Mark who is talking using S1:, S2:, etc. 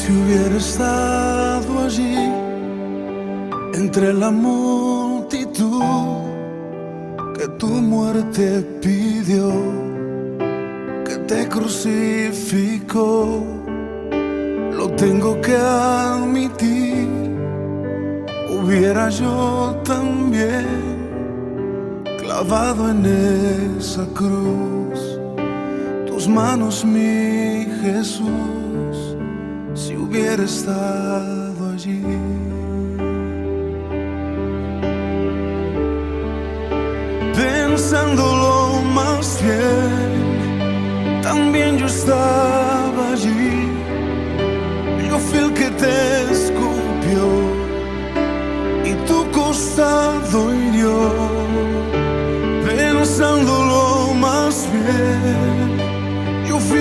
S1: Si hubiera estado allí entre la multitud que tu muerte pidió, que te crucificó, lo tengo que admitir, hubiera yo también clavado en esa cruz tus manos, mi Jesús, si hubiera estado allí. Pensándolo más bien, también yo estaba allí. Yo fui el que te escupió y tu costado hirió. Pensándolo más bien,